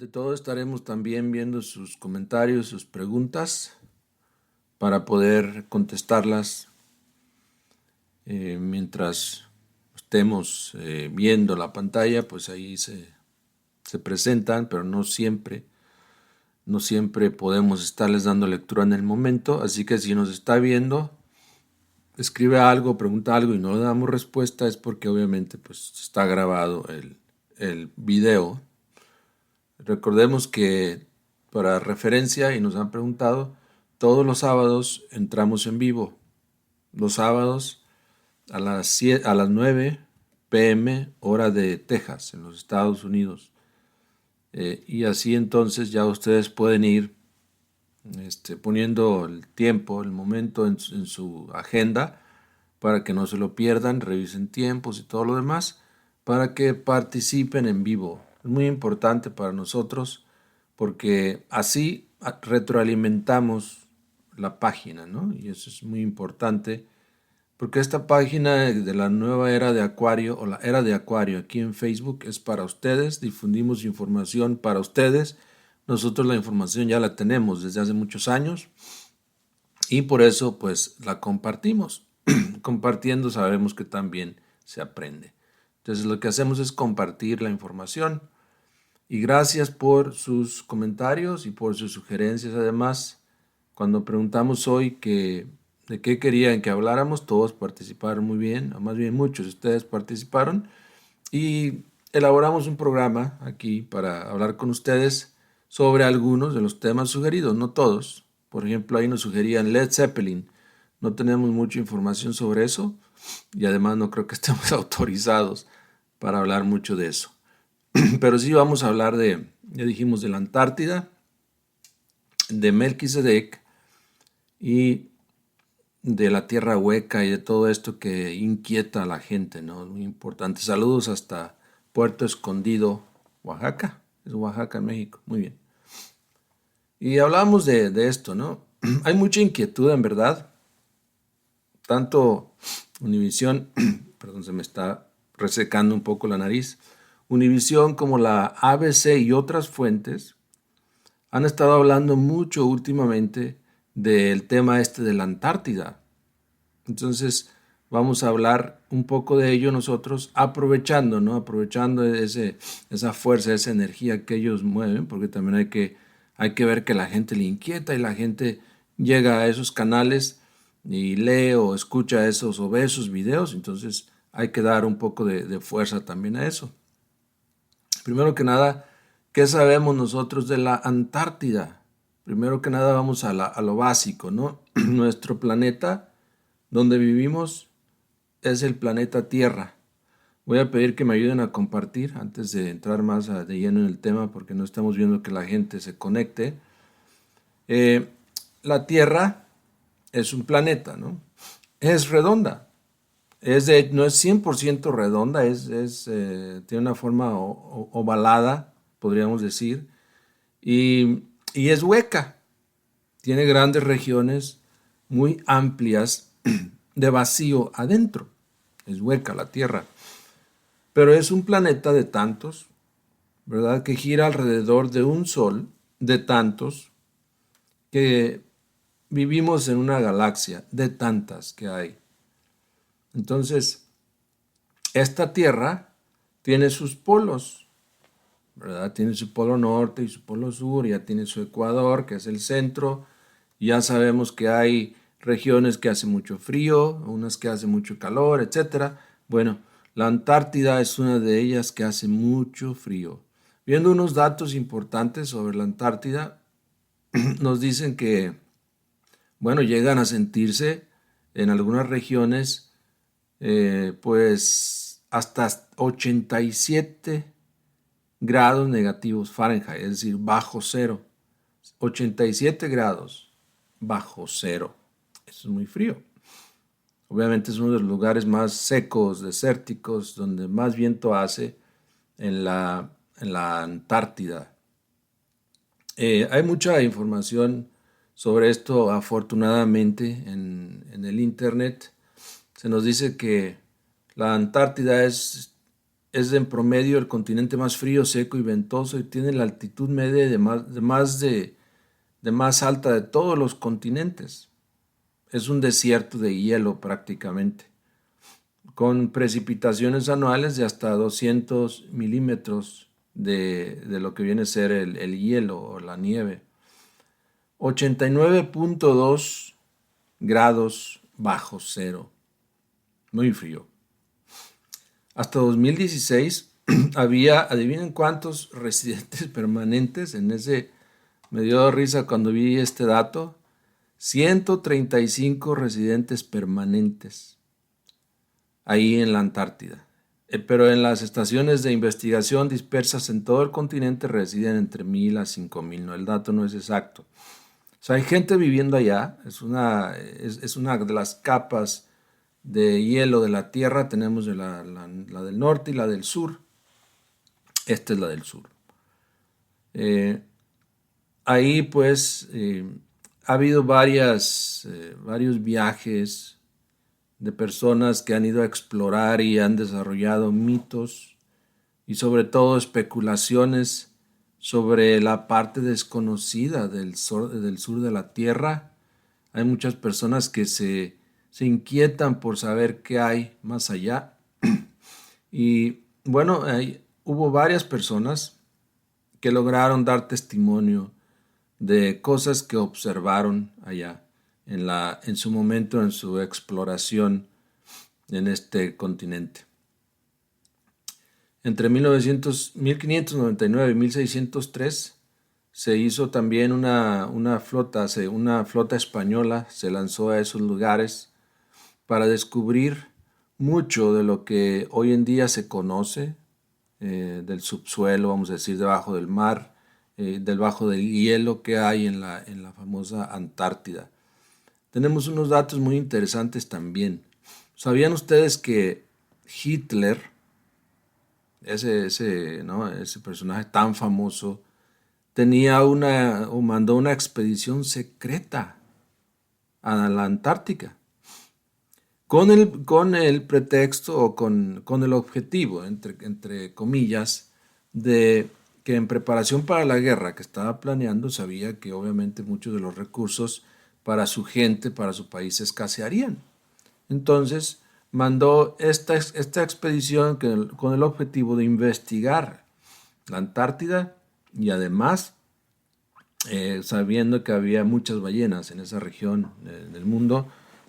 Ante todo estaremos también viendo sus comentarios, sus preguntas, para poder contestarlas mientras estemos viendo la pantalla, pues ahí se presentan, pero no siempre podemos estarles dando lectura en el momento, así que si nos está viendo, escribe algo, pregunta algo y no le damos respuesta, es porque obviamente pues está grabado el video. Recordemos que para referencia, y nos han preguntado, todos los sábados entramos en vivo. Los sábados a las 9 p.m. hora de Texas, en los Estados Unidos. Y así entonces ya ustedes pueden ir poniendo el tiempo, el momento en su agenda para que no se lo pierdan, revisen tiempos y todo lo demás, para que participen en vivo. Es muy importante para nosotros porque así retroalimentamos la página, ¿no? Y eso es muy importante porque esta página de la nueva era de Acuario o la era de Acuario aquí en Facebook es para ustedes, difundimos información para ustedes. Nosotros la información ya la tenemos desde hace muchos años y por eso pues la compartimos. Compartiendo sabemos que también se aprende. Entonces lo que hacemos es compartir la información y gracias por sus comentarios y por sus sugerencias. Además, cuando preguntamos hoy de qué querían que habláramos, todos participaron muy bien, o más bien muchos de ustedes participaron y elaboramos un programa aquí para hablar con ustedes sobre algunos de los temas sugeridos, no todos. Por ejemplo, ahí nos sugerían Led Zeppelin. No tenemos mucha información sobre eso y además no creo que estemos autorizados para hablar mucho de eso. Pero sí vamos a hablar ya dijimos, de la Antártida, de Melquisedec y de la tierra hueca y de todo esto que inquieta a la gente, ¿no? Es muy importante. Saludos hasta Puerto Escondido, Oaxaca. Es Oaxaca, México. Muy bien. Y hablamos de esto, ¿no? Hay mucha inquietud, en verdad. Tanto Univisión, perdón, se me está resecando un poco la nariz. Univisión como la ABC y otras fuentes han estado hablando mucho últimamente del tema de la Antártida. Entonces vamos a hablar un poco de ello nosotros, aprovechando, ¿no? Aprovechando esa fuerza, esa energía que ellos mueven, porque también hay que ver que la gente le inquieta y la gente llega a esos canales y lee o escucha esos o ve esos videos, entonces hay que dar un poco de fuerza también a eso. Primero que nada, ¿qué sabemos nosotros de la Antártida? Primero que nada vamos a lo básico, ¿no? Nuestro planeta donde vivimos es el planeta Tierra. Voy a pedir que me ayuden a compartir antes de entrar más de lleno en el tema porque no estamos viendo que la gente se conecte. Eh, la Tierra es un planeta, ¿no? Es redonda. No es 100% redonda, tiene una forma ovalada, podríamos decir, y es hueca. Tiene grandes regiones muy amplias de vacío adentro. Es hueca la Tierra. Pero es un planeta de tantos, ¿verdad? Que gira alrededor de un sol de tantos, que vivimos en una galaxia de tantas que hay. Entonces, esta Tierra tiene sus polos, ¿verdad? Tiene su polo norte y su polo sur, ya tiene su ecuador, que es el centro. Ya sabemos que hay regiones que hace mucho frío, unas que hace mucho calor, etcétera. Bueno, la Antártida es una de ellas que hace mucho frío. Viendo unos datos importantes sobre la Antártida, nos dicen que, bueno, llegan a sentirse en algunas regiones, pues hasta 87 grados negativos Fahrenheit, es decir, bajo cero. 87 grados bajo cero. Eso es muy frío. Obviamente es uno de los lugares más secos, desérticos, donde más viento hace en la Antártida. Hay mucha información sobre esto, afortunadamente, en el Internet. Se nos dice que la Antártida es es en promedio el continente más frío, seco y ventoso y tiene la altitud media de más alta de todos los continentes. Es un desierto de hielo prácticamente, con precipitaciones anuales de hasta 200 milímetros de lo que viene a ser el hielo o la nieve. 89.2 grados bajo cero, muy frío. Hasta 2016 había, adivinen cuántos residentes permanentes en ese, me dio risa cuando vi este dato, 135 residentes permanentes ahí en la Antártida. Pero en las estaciones de investigación dispersas en todo el continente residen entre 1,000 a 5,000, no, el dato no es exacto. O sea, hay gente viviendo allá, es una de las capas de hielo de la Tierra, tenemos la del norte y la del sur. Esta es la del sur. Ahí pues ha habido varios viajes de personas que han ido a explorar y han desarrollado mitos y sobre todo especulaciones sobre la parte desconocida del sur de la Tierra. Hay muchas personas que se inquietan por saber qué hay más allá. Y bueno, hubo varias personas que lograron dar testimonio de cosas que observaron allá en su momento, en su exploración en este continente. Entre 1599 y 1603 se hizo también una flota española, se lanzó a esos lugares para descubrir mucho de lo que hoy en día se conoce del subsuelo, vamos a decir, debajo del mar, debajo del hielo que hay en la famosa Antártida. Tenemos unos datos muy interesantes también. ¿Sabían ustedes que Hitler, ese personaje tan famoso, mandó una expedición secreta a la Antártica? Con el pretexto o con el objetivo, entre comillas, de que en preparación para la guerra que estaba planeando, sabía que obviamente muchos de los recursos para su gente, para su país, escasearían. Entonces mandó esta expedición con el objetivo de investigar la Antártida y además, sabiendo que había muchas ballenas en esa región del mundo,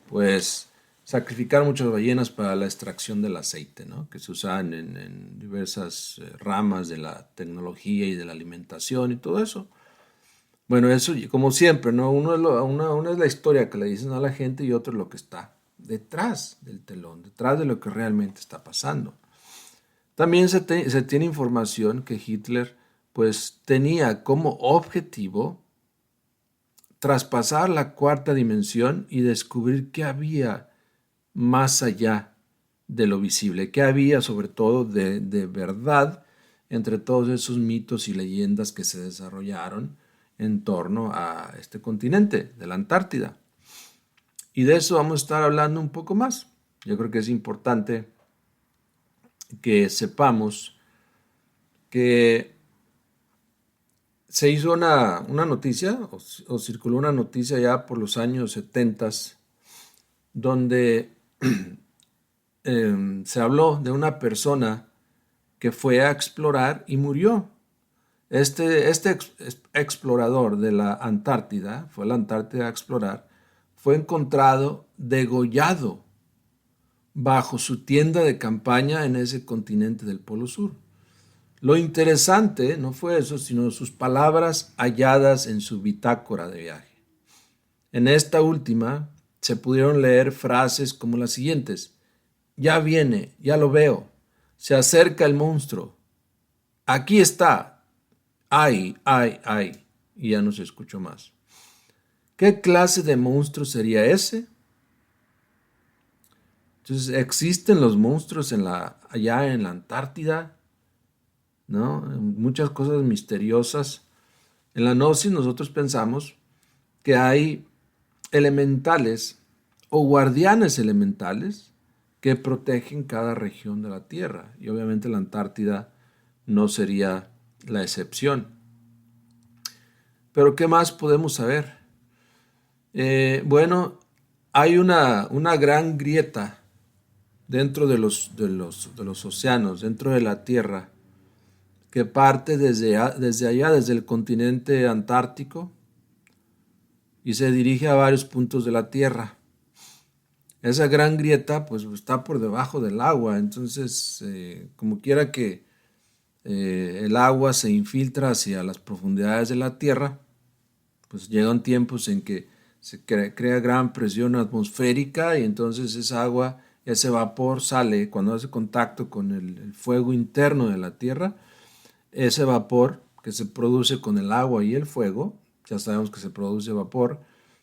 pues sacrificar muchas ballenas para la extracción del aceite, ¿no? Que se usan en diversas ramas de la tecnología y de la alimentación y todo eso. Bueno, eso como siempre, ¿no? Uno es la historia que le dicen a la gente y otro es lo que está detrás del telón, detrás de lo que realmente está pasando. También se tiene información que Hitler pues tenía como objetivo traspasar la cuarta dimensión y descubrir qué había más allá de lo visible, qué había sobre todo de verdad entre todos esos mitos y leyendas que se desarrollaron en torno a este continente de la Antártida. Y de eso vamos a estar hablando un poco más. Yo creo que es importante que sepamos que se hizo una noticia o circuló una noticia ya por los años 70 donde se habló de una persona que fue a explorar y murió. Este explorador de la Antártida, fue a la Antártida a explorar, fue encontrado degollado bajo su tienda de campaña en ese continente del Polo Sur. Lo interesante no fue eso, sino sus palabras halladas en su bitácora de viaje. En esta última se pudieron leer frases como las siguientes: ya viene, ya lo veo, se acerca el monstruo, aquí está, ay, ay, ay, y ya no se escuchó más. ¿Qué clase de monstruo sería ese? Entonces, ¿existen los monstruos allá en la Antártida? ¿No? Muchas cosas misteriosas. En la Gnosis nosotros pensamos que hay elementales o guardianes elementales que protegen cada región de la Tierra. Y obviamente la Antártida no sería la excepción. Pero ¿qué más podemos saber? Bueno, hay una gran grieta dentro de los océanos, dentro de la Tierra, que parte desde allá, desde el continente antártico, y se dirige a varios puntos de la Tierra. Esa gran grieta pues está por debajo del agua, entonces como quiera que el agua se infiltra hacia las profundidades de la Tierra, pues llegan tiempos en que se crea gran presión atmosférica y entonces esa agua, ese vapor sale cuando hace contacto con el fuego interno de la Tierra. Ese vapor que se produce con el agua y el fuego, ya sabemos que se produce vapor,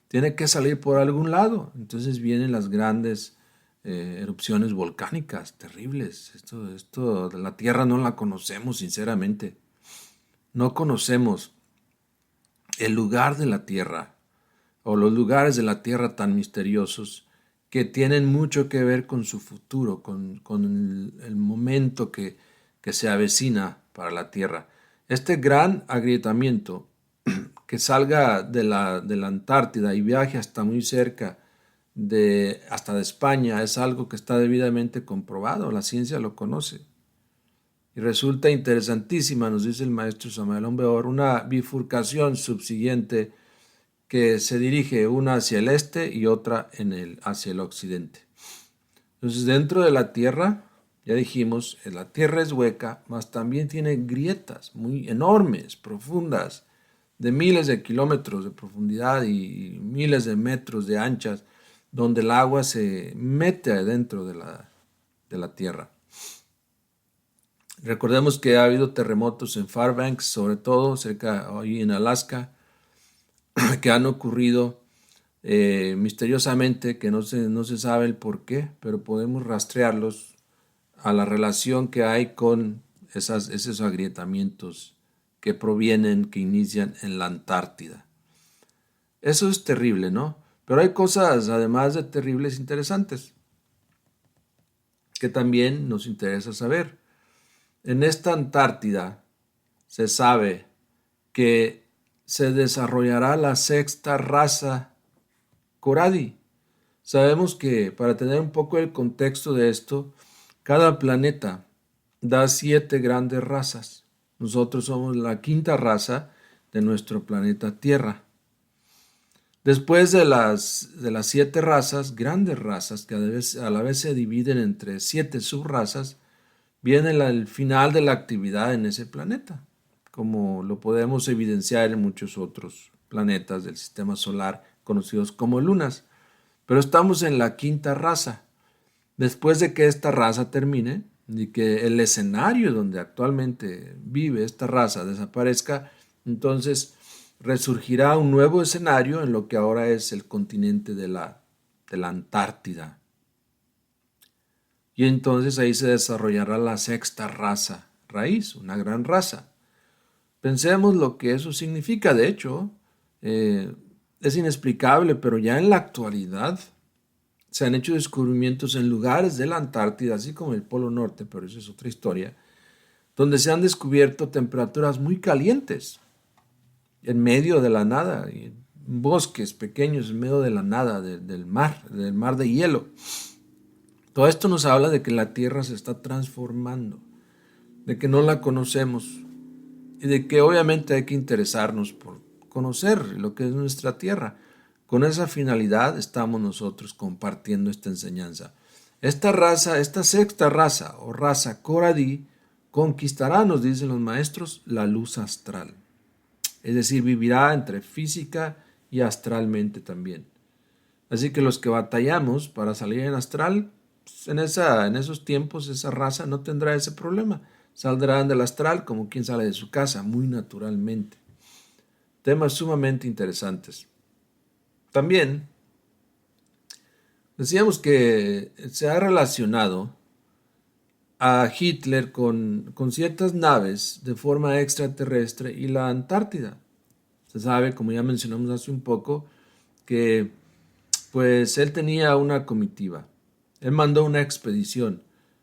tiene que salir por algún lado. Entonces vienen las grandes erupciones volcánicas terribles. Esto de la Tierra no la conocemos, sinceramente. No conocemos el lugar de la Tierra o los lugares de la Tierra tan misteriosos que tienen mucho que ver con su futuro, con el momento que se avecina para la Tierra. Este gran agrietamiento que salga de la Antártida y viaje hasta muy cerca hasta de España es algo que está debidamente comprobado, la ciencia lo conoce. Y resulta interesantísima, nos dice el maestro Samael Aumbeor, una bifurcación subsiguiente que se dirige una hacia el este y otra hacia el occidente. Entonces, dentro de la Tierra, ya dijimos, la Tierra es hueca, mas también tiene grietas muy enormes, profundas, de miles de kilómetros de profundidad y miles de metros de anchas, donde el agua se mete adentro de la Tierra. Recordemos que ha habido terremotos en Fairbanks, sobre todo cerca ahí en Alaska, que han ocurrido misteriosamente, que no se sabe el por qué, pero podemos rastrearlos a la relación que hay con esos agrietamientos que que inician en la Antártida. Eso es terrible, ¿no? Pero hay cosas, además de terribles, interesantes, que también nos interesa saber. En esta Antártida se sabe que se desarrollará la sexta raza Coradi. Sabemos que, para tener un poco el contexto de esto, cada planeta da 7 grandes razas. Nosotros somos la quinta raza de nuestro planeta Tierra. Después de las 7 razas, grandes razas, que a la vez se dividen entre 7 subrazas, viene el final de la actividad en ese planeta, como lo podemos evidenciar en muchos otros planetas del sistema solar conocidos como lunas. Pero estamos en la quinta raza. Después de que esta raza termine y que el escenario donde actualmente vive esta raza desaparezca, entonces resurgirá un nuevo escenario en lo que ahora es el continente de la Antártida. Y entonces ahí se desarrollará la sexta raza raíz, una gran raza. Pensemos lo que eso significa. De hecho, es inexplicable, pero ya en la actualidad se han hecho descubrimientos en lugares de la Antártida, así como el Polo Norte, pero eso es otra historia, donde se han descubierto temperaturas muy calientes en medio de la nada, y bosques pequeños en medio de la nada, del mar de hielo. Todo esto nos habla de que la Tierra se está transformando, de que no la conocemos y de que obviamente hay que interesarnos por conocer lo que es nuestra Tierra. Con esa finalidad estamos nosotros compartiendo esta enseñanza. Esta raza, esta sexta raza o raza Coradi, conquistará, nos dicen los maestros, la luz astral. Es decir, vivirá entre física y astralmente también. Así que los que batallamos para salir en astral, pues en esos tiempos esa raza no tendrá ese problema. Saldrán del astral como quien sale de su casa, muy naturalmente. Temas sumamente interesantes. También decíamos que se ha relacionado a Hitler con ciertas naves de forma extraterrestre y la Antártida. Se sabe, como ya mencionamos hace un poco, que pues él tenía una comitiva Él mandó una expedición,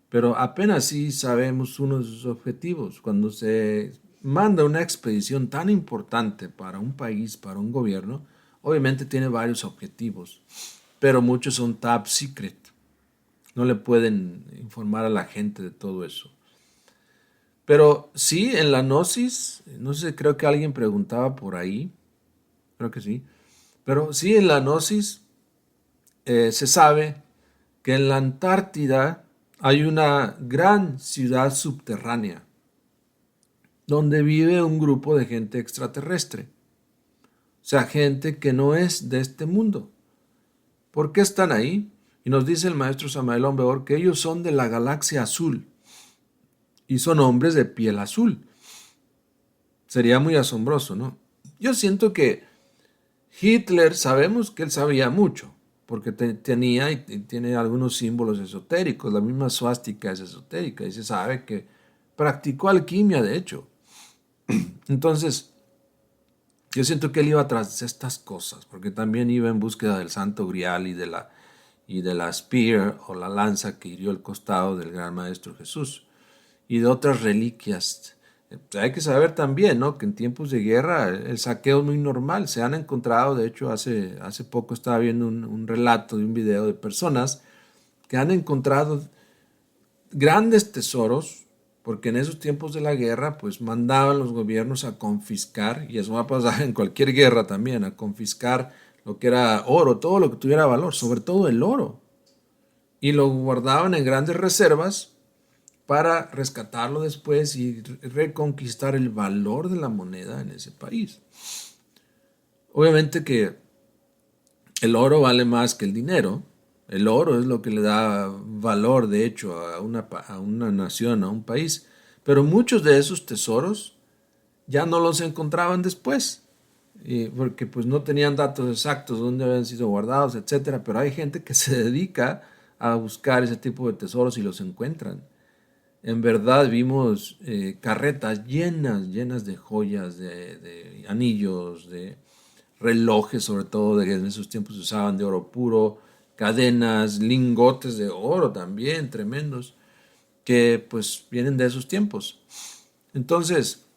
pero apenas sí sabemos uno de sus objetivos. Cuando se manda una expedición tan importante para un país, para un gobierno, obviamente tiene varios objetivos, pero muchos son top secret. No le pueden informar a la gente de todo eso. Pero sí, en la Gnosis, no sé, creo que alguien preguntaba por ahí, creo que sí, pero sí, en la Gnosis se sabe que en la Antártida hay una gran ciudad subterránea donde vive un grupo de gente extraterrestre, o sea, gente que no es de este mundo. ¿Por qué están ahí? Y nos dice el maestro Samael Aun que ellos son de la galaxia azul y son hombres de piel azul. Sería muy asombroso, ¿no? Yo siento que Hitler, sabemos que él sabía mucho, porque tenía y tiene algunos símbolos esotéricos, la misma suástica es esotérica, y se sabe que practicó alquimia, de hecho. Entonces, yo siento que él iba tras estas cosas, porque también iba en búsqueda del Santo Grial y de la spear o la lanza que hirió el costado del gran maestro Jesús y de otras reliquias. Hay que saber también, ¿no?, que en tiempos de guerra el saqueo es muy normal. Se han encontrado, de hecho, hace poco estaba viendo un relato de un video de personas que han encontrado grandes tesoros, porque en esos tiempos de la guerra, pues mandaban los gobiernos a confiscar, y eso va a pasar en cualquier guerra también, a confiscar lo que era oro, todo lo que tuviera valor, sobre todo el oro, y lo guardaban en grandes reservas para rescatarlo después y reconquistar el valor de la moneda en ese país. Obviamente que el oro vale más que el dinero. El oro es lo que le da valor, de hecho, a una nación, a un país. Pero muchos de esos tesoros ya no los encontraban después, porque pues no tenían datos exactos de dónde habían sido guardados, etcétera. Pero hay gente que se dedica a buscar ese tipo de tesoros y los encuentran. En verdad vimos carretas llenas, llenas de joyas, de anillos, de relojes, sobre todo, de que en esos tiempos se usaban de oro puro, cadenas, lingotes de oro también, tremendos, que pues vienen de esos tiempos. Entonces,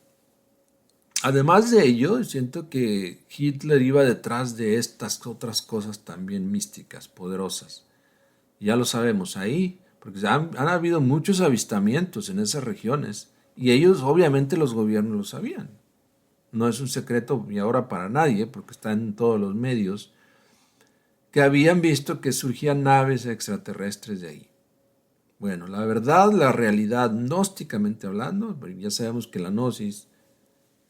además de ello, siento que Hitler iba detrás de estas otras cosas también místicas, poderosas. Ya lo sabemos ahí, porque han habido muchos avistamientos en esas regiones y ellos, obviamente, los gobiernos lo sabían. No es un secreto y ahora para nadie, porque está en todos los medios, que habían visto que surgían naves extraterrestres de ahí. Bueno, la verdad, la realidad, gnósticamente hablando, ya sabemos que la gnosis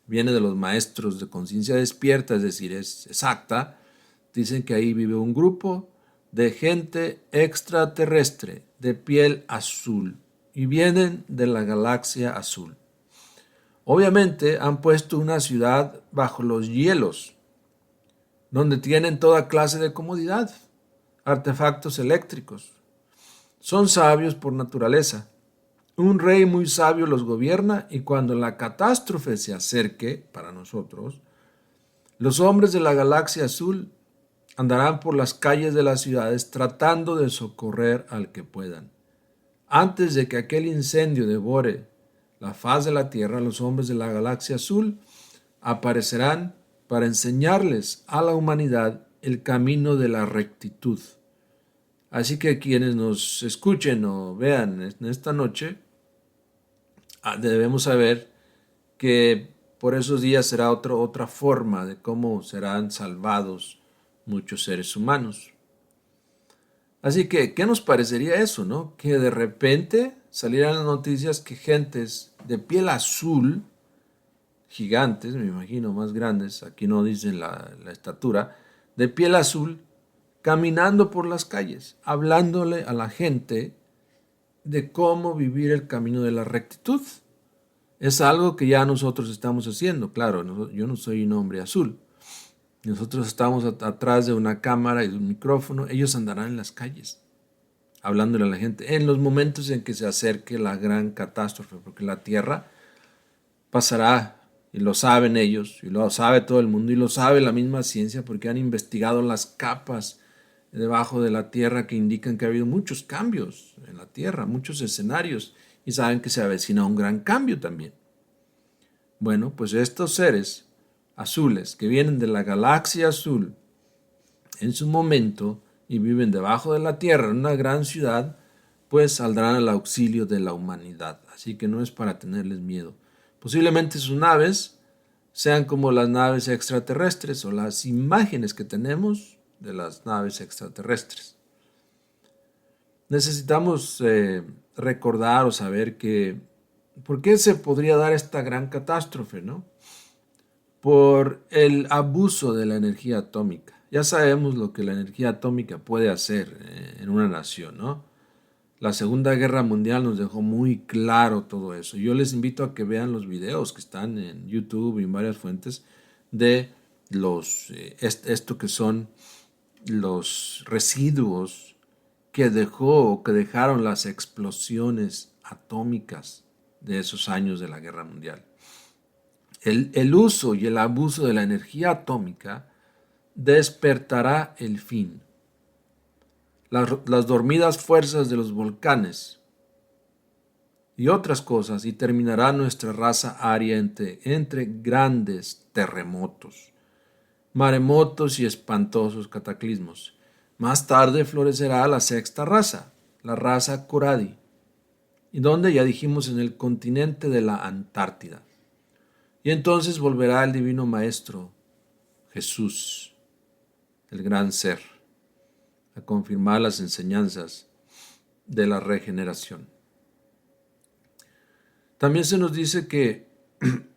viene de los maestros de conciencia despierta, es decir, es exacta. Dicen que ahí vive un grupo de gente extraterrestre de piel azul y vienen de la galaxia azul. Obviamente han puesto una ciudad bajo los hielos, donde tienen toda clase de comodidad, artefactos eléctricos. Son sabios por naturaleza. Un rey muy sabio los gobierna y cuando la catástrofe se acerque para nosotros, los hombres de la galaxia azul andarán por las calles de las ciudades tratando de socorrer al que puedan. Antes de que aquel incendio devore la faz de la Tierra, los hombres de la galaxia azul aparecerán para enseñarles a la humanidad el camino de la rectitud. Así que quienes nos escuchen o vean en esta noche, debemos saber que por esos días será otra forma de cómo serán salvados muchos seres humanos. Así que, ¿qué nos parecería eso, no? Que de repente salieran las noticias que gentes de piel azul, gigantes, me imagino, más grandes, aquí no dicen la estatura, de piel azul, caminando por las calles, hablándole a la gente de cómo vivir el camino de la rectitud. Es algo que ya nosotros estamos haciendo, claro, yo no soy un hombre azul. Nosotros estamos atrás de una cámara y de un micrófono, ellos andarán en las calles, hablándole a la gente, en los momentos en que se acerque la gran catástrofe, porque la Tierra pasará, y lo saben ellos, y lo sabe todo el mundo, y lo sabe la misma ciencia, porque han investigado las capas debajo de la tierra que indican que ha habido muchos cambios en la tierra, muchos escenarios, y saben que se avecina un gran cambio también. Bueno, pues estos seres azules que vienen de la galaxia azul en su momento y viven debajo de la tierra en una gran ciudad, pues saldrán al auxilio de la humanidad. Así que no es para tenerles miedo. Posiblemente sus naves sean como las naves extraterrestres o las imágenes que tenemos de las naves extraterrestres. Necesitamos recordar o saber que ¿por qué se podría dar esta gran catástrofe, no? Por el abuso de la energía atómica. Ya sabemos lo que la energía atómica puede hacer en una nación, ¿no? La Segunda Guerra Mundial nos dejó muy claro todo eso. Yo les invito a que vean los videos que están en YouTube y en varias fuentes de esto que son los residuos que dejó o que dejaron las explosiones atómicas de esos años de la Guerra Mundial. El uso y el abuso de la energía atómica despertará el fin. Las dormidas fuerzas de los volcanes y otras cosas, y terminará nuestra raza aria entre grandes terremotos, maremotos y espantosos cataclismos. Más tarde florecerá la sexta raza, la raza Coradi, y donde ya dijimos en el continente de la Antártida. Y entonces volverá el divino Maestro, Jesús, el gran ser, a confirmar las enseñanzas de la regeneración. También se nos dice que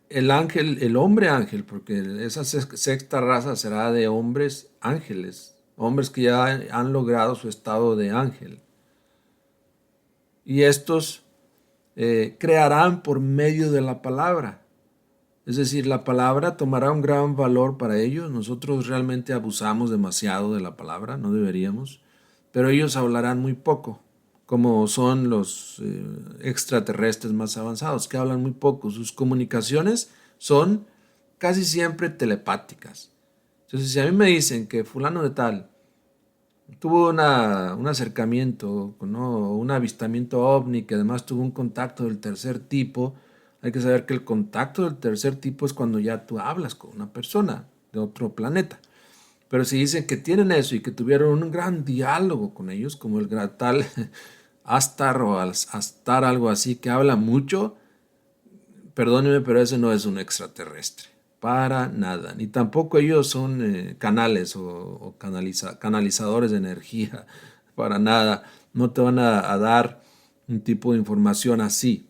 el ángel, el hombre ángel, porque esa sexta raza será de hombres ángeles, hombres que ya han logrado su estado de ángel. Y estos crearán por medio de la palabra. Es decir, la palabra tomará un gran valor para ellos. Nosotros realmente abusamos demasiado de la palabra, no deberíamos, pero ellos hablarán muy poco, como son los extraterrestres más avanzados, que hablan muy poco. Sus comunicaciones son casi siempre telepáticas. Entonces, si a mí me dicen que fulano de tal tuvo un acercamiento, ¿no? Un avistamiento ovni, que además tuvo un contacto del tercer tipo, hay que saber que el contacto del tercer tipo es cuando ya tú hablas con una persona de otro planeta. Pero si dicen que tienen eso y que tuvieron un gran diálogo con ellos, como el tal Astar o Astar, algo así, que habla mucho, perdóneme, pero ese no es un extraterrestre. Para nada. Ni tampoco ellos son canales o canalizadores de energía. Para nada. No te van a dar un tipo de información así.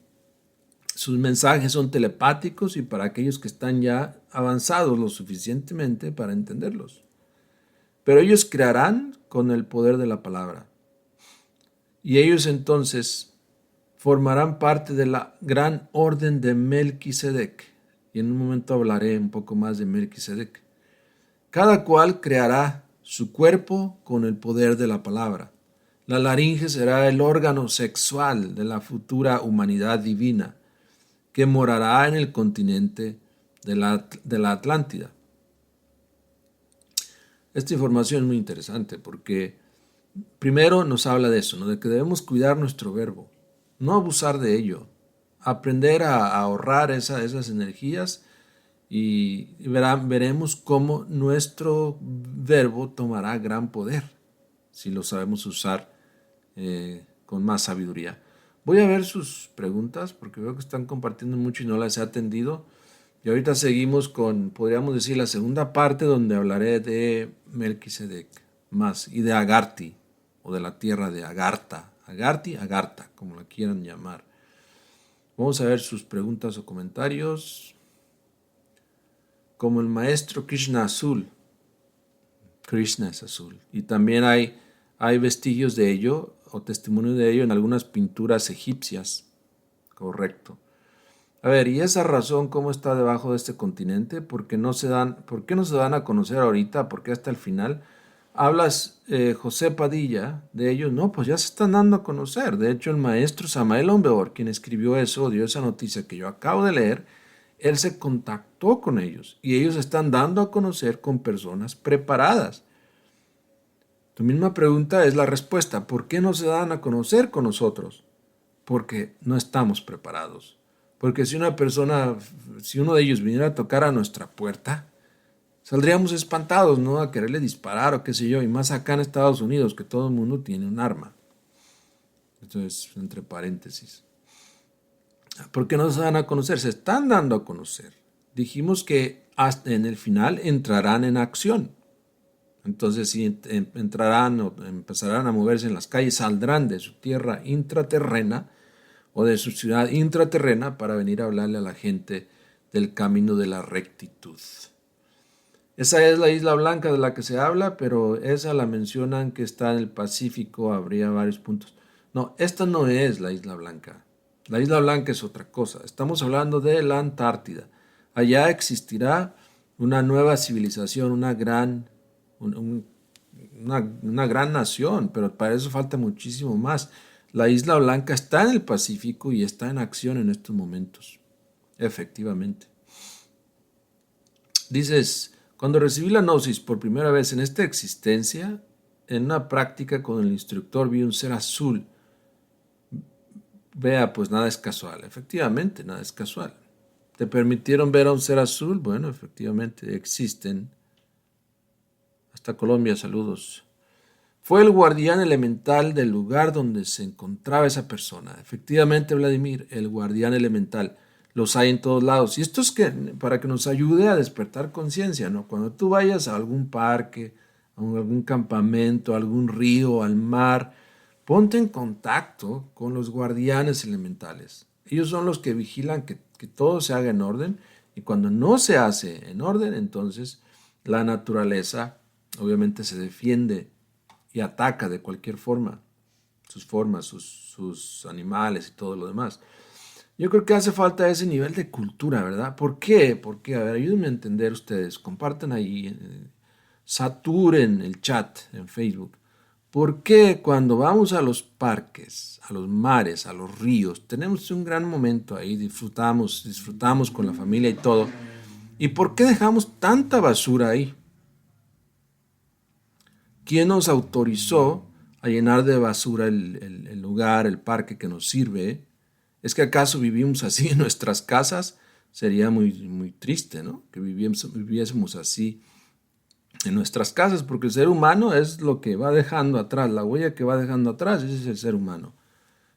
Sus mensajes son telepáticos y para aquellos que están ya avanzados lo suficientemente para entenderlos. Pero ellos crearán con el poder de la palabra. Y ellos entonces formarán parte de la gran orden de Melquisedec. Y en un momento hablaré un poco más de Melquisedec. Cada cual creará su cuerpo con el poder de la palabra. La laringe será el órgano sexual de la futura humanidad divina, que morará en el continente de la Atlántida. Esta información es muy interesante porque primero nos habla de eso, ¿no? De que debemos cuidar nuestro verbo, no abusar de ello, aprender a ahorrar esas energías y veremos cómo nuestro verbo tomará gran poder si lo sabemos usar con más sabiduría. Voy a ver sus preguntas porque veo que están compartiendo mucho y no las he atendido. Y ahorita seguimos con, podríamos decir, la segunda parte donde hablaré de Melquisedec más y de Agarti o de la tierra de Agartha. Agarti, Agartha, como la quieran llamar. Vamos a ver sus preguntas o comentarios. Como el maestro Krishna azul. Krishna es azul. Y también hay vestigios de ello o testimonios de ello en algunas pinturas egipcias. Correcto. A ver, ¿y esa razón cómo está debajo de este continente? ¿Por qué no se dan a conocer ahorita? ¿Por qué hasta el final? Hablas, José Padilla, de ellos. No, pues ya se están dando a conocer. De hecho, el maestro Samael Aumbeor, quien escribió eso, dio esa noticia que yo acabo de leer, él se contactó con ellos y ellos están dando a conocer con personas preparadas. Tu misma pregunta es la respuesta. ¿Por qué no se dan a conocer con nosotros? Porque no estamos preparados. Porque si uno de ellos viniera a tocar a nuestra puerta, saldríamos espantados, ¿no? A quererle disparar o qué sé yo. Y más acá en Estados Unidos, que todo el mundo tiene un arma. Esto es entre paréntesis. ¿Por qué no se dan a conocer? Se están dando a conocer. Dijimos que hasta en el final entrarán en acción. Entonces, si entrarán o empezarán a moverse en las calles, saldrán de su tierra intraterrena o de su ciudad intraterrena para venir a hablarle a la gente del camino de la rectitud. Esa es la Isla Blanca de la que se habla, pero esa la mencionan que está en el Pacífico, habría varios puntos. No, esta no es la Isla Blanca. La Isla Blanca es otra cosa. Estamos hablando de la Antártida. Allá existirá una nueva civilización, una gran nación, pero para eso falta muchísimo más. La Isla Blanca está en el Pacífico y está en acción en estos momentos. Efectivamente. Dices, cuando recibí la gnosis por primera vez en esta existencia, en una práctica con el instructor vi un ser azul. Vea, pues nada es casual. Efectivamente, nada es casual. ¿Te permitieron ver a un ser azul? Bueno, efectivamente, existen. Hasta Colombia, saludos. Fue el guardián elemental del lugar donde se encontraba esa persona. Efectivamente, Vladimir, el guardián elemental. Los hay en todos lados. Y esto es para que nos ayude a despertar conciencia, ¿no? Cuando tú vayas a algún parque, algún campamento, a algún río, al mar, ponte en contacto con los guardianes elementales. Ellos son los que vigilan que todo se haga en orden. Y cuando no se hace en orden, entonces la naturaleza obviamente se defiende y ataca de cualquier forma, sus animales y todo lo demás. Yo creo que hace falta ese nivel de cultura, ¿verdad? ¿Por qué? Porque, a ver, ayúdenme a entender ustedes, compartan ahí, saturen el chat en Facebook. ¿Por qué cuando vamos a los parques, a los mares, a los ríos, tenemos un gran momento ahí, disfrutamos con la familia y todo? ¿Y por qué dejamos tanta basura ahí? ¿Quién nos autorizó a llenar de basura el lugar, el parque que nos sirve? ¿Es que acaso vivimos así en nuestras casas? Sería muy, muy triste, ¿no? Que viviésemos así en nuestras casas, porque el ser humano es lo que va dejando atrás, la huella que va dejando atrás, ese es el ser humano.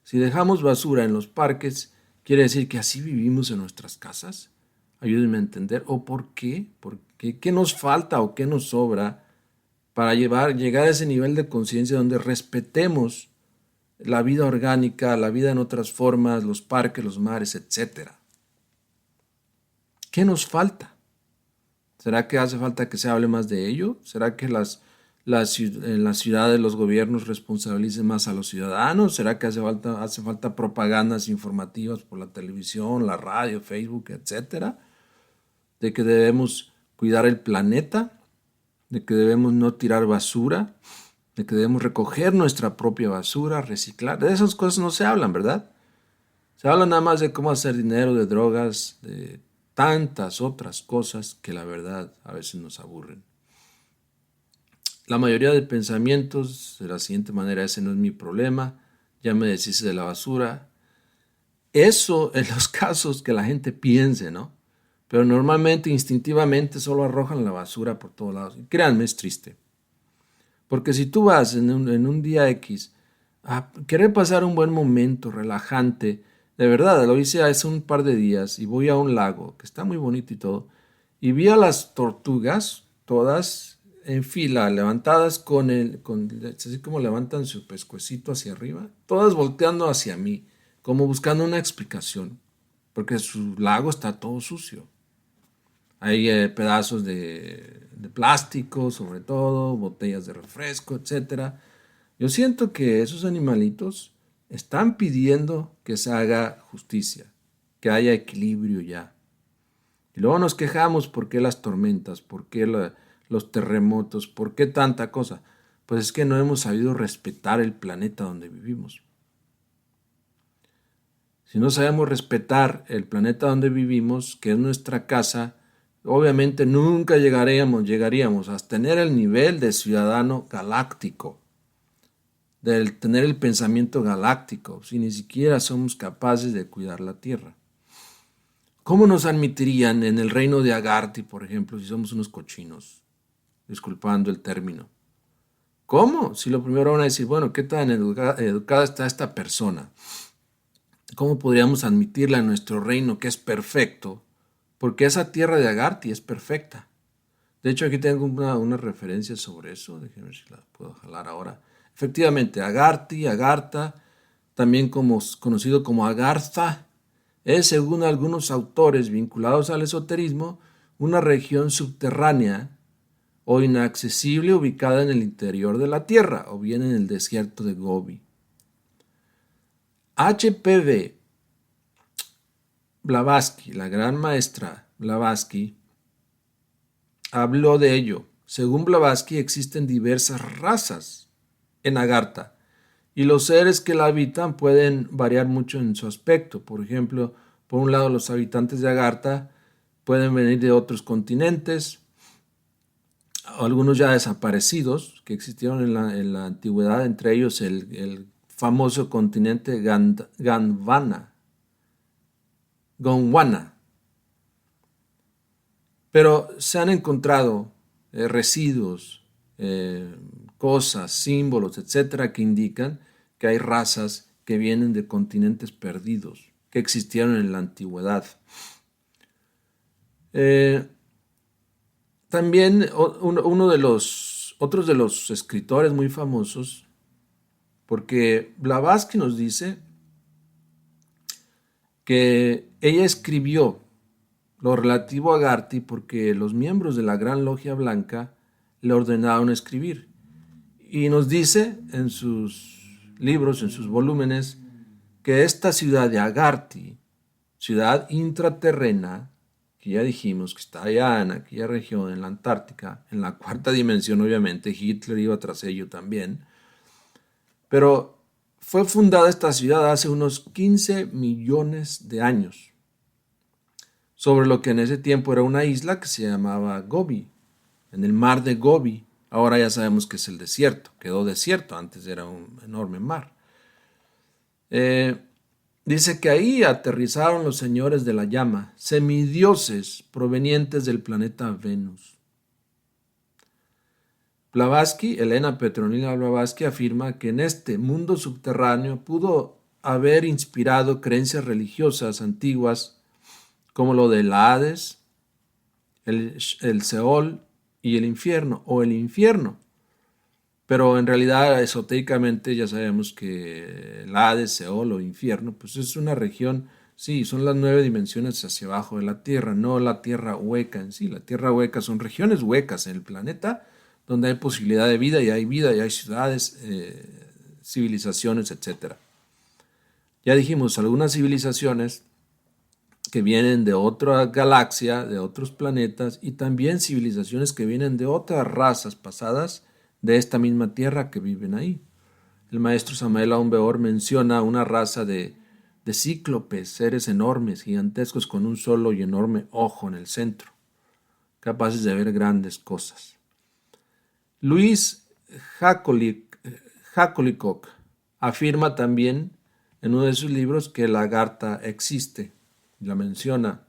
Si dejamos basura en los parques, ¿quiere decir que así vivimos en nuestras casas? Ayúdenme a entender. ¿O por qué? ¿Por qué? ¿Qué nos falta o qué nos sobra para llegar a ese nivel de conciencia donde respetemos la vida orgánica, la vida en otras formas, los parques, los mares, etcétera? ¿Qué nos falta? ¿Será que hace falta que se hable más de ello? ¿Será que en las ciudades los gobiernos responsabilicen más a los ciudadanos? ¿Será que hace falta propagandas informativas por la televisión, la radio, Facebook, etcétera? ¿De que debemos cuidar el planeta? ¿De que debemos no tirar basura? ¿De que debemos recoger nuestra propia basura, reciclar? De esas cosas no se hablan, ¿verdad? Se habla nada más de cómo hacer dinero, de drogas, de tantas otras cosas que la verdad a veces nos aburren. La mayoría de pensamientos de la siguiente manera: ese no es mi problema, ya me deshice de la basura. Eso en los casos que la gente piense, ¿no? Pero normalmente, instintivamente, solo arrojan la basura por todos lados. Y créanme, es triste. Porque si tú vas en un día X a querer pasar un buen momento relajante, de verdad, lo hice hace un par de días y voy a un lago que está muy bonito y todo, y vi a las tortugas todas en fila, levantadas así como levantan su pescuecito hacia arriba, todas volteando hacia mí, como buscando una explicación, porque su lago está todo sucio. Hay pedazos de plástico, sobre todo, botellas de refresco, etcétera. Yo siento que esos animalitos están pidiendo que se haga justicia, que haya equilibrio ya. Y luego nos quejamos por qué las tormentas, por qué los terremotos, por qué tanta cosa. Pues es que no hemos sabido respetar el planeta donde vivimos. Si no sabemos respetar el planeta donde vivimos, que es nuestra casa, obviamente nunca llegaríamos a tener el nivel de ciudadano galáctico, de tener el pensamiento galáctico, si ni siquiera somos capaces de cuidar la Tierra. ¿Cómo nos admitirían en el reino de Agarthy, por ejemplo, si somos unos cochinos? Disculpando el término. ¿Cómo? Si lo primero van a decir, bueno, ¿qué tan educada está esta persona? ¿Cómo podríamos admitirla en nuestro reino que es perfecto? Porque esa tierra de Agarthy es perfecta. De hecho, aquí tengo una referencia sobre eso. Déjenme ver si la puedo jalar ahora. Efectivamente, Agarthy, Agartha, también conocido como Agartha, es, según algunos autores vinculados al esoterismo, una región subterránea o inaccesible ubicada en el interior de la Tierra, o bien en el desierto de Gobi. H.P.V. Blavatsky, la gran maestra Blavatsky, habló de ello. Según Blavatsky, existen diversas razas en Agartha y los seres que la habitan pueden variar mucho en su aspecto. Por ejemplo, por un lado, los habitantes de Agartha pueden venir de otros continentes, algunos ya desaparecidos que existieron en la antigüedad, entre ellos el famoso continente Gondwana. Pero se han encontrado residuos, cosas, símbolos, etcétera, que indican que hay razas que vienen de continentes perdidos, que existieron en la antigüedad. También uno de otros de los escritores muy famosos, porque Blavatsky nos dice que ella escribió lo relativo a Agarthy porque los miembros de la Gran Logia Blanca le ordenaron escribir. Y nos dice en sus libros, en sus volúmenes, que esta ciudad de Agarthy, ciudad intraterrena, que ya dijimos que está allá en aquella región, en la Antártica, en la cuarta dimensión obviamente, Hitler iba tras ello también, pero fue fundada esta ciudad hace unos 15 millones de años, sobre lo que en ese tiempo era una isla que se llamaba Gobi, en el mar de Gobi. Ahora ya sabemos que es el desierto, quedó desierto, antes era un enorme mar. Dice que ahí aterrizaron los señores de la llama, semidioses provenientes del planeta Venus. Blavatsky, Elena Petronila Blavatsky, afirma que en este mundo subterráneo pudo haber inspirado creencias religiosas antiguas como lo del Hades, el Seol y el infierno, o el infierno. Pero en realidad, esotéricamente, ya sabemos que el Hades, Seol o infierno, pues es una región, sí, son las 9 dimensiones hacia abajo de la Tierra, no la Tierra hueca en sí. La Tierra hueca son regiones huecas en el planeta donde hay posibilidad de vida y hay ciudades, civilizaciones, etc. Ya dijimos, algunas civilizaciones que vienen de otra galaxia, de otros planetas, y también civilizaciones que vienen de otras razas pasadas de esta misma tierra que viven ahí. El maestro Samael Aun Weor menciona una raza de cíclopes, seres enormes, gigantescos, con un solo y enorme ojo en el centro, capaces de ver grandes cosas. Luis Jacolicok afirma también en uno de sus libros que la Agartha existe, la menciona.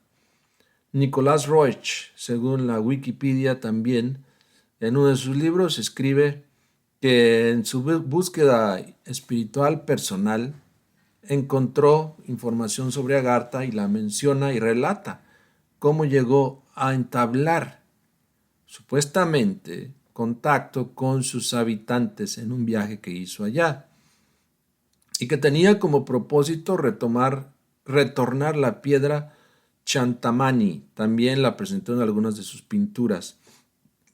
Nicolás Roig, según la Wikipedia también, en uno de sus libros escribe que en su búsqueda espiritual personal encontró información sobre Agartha y la menciona y relata cómo llegó a entablar supuestamente contacto con sus habitantes en un viaje que hizo allá y que tenía como propósito retornar la piedra Chantamani. También la presentó en algunas de sus pinturas.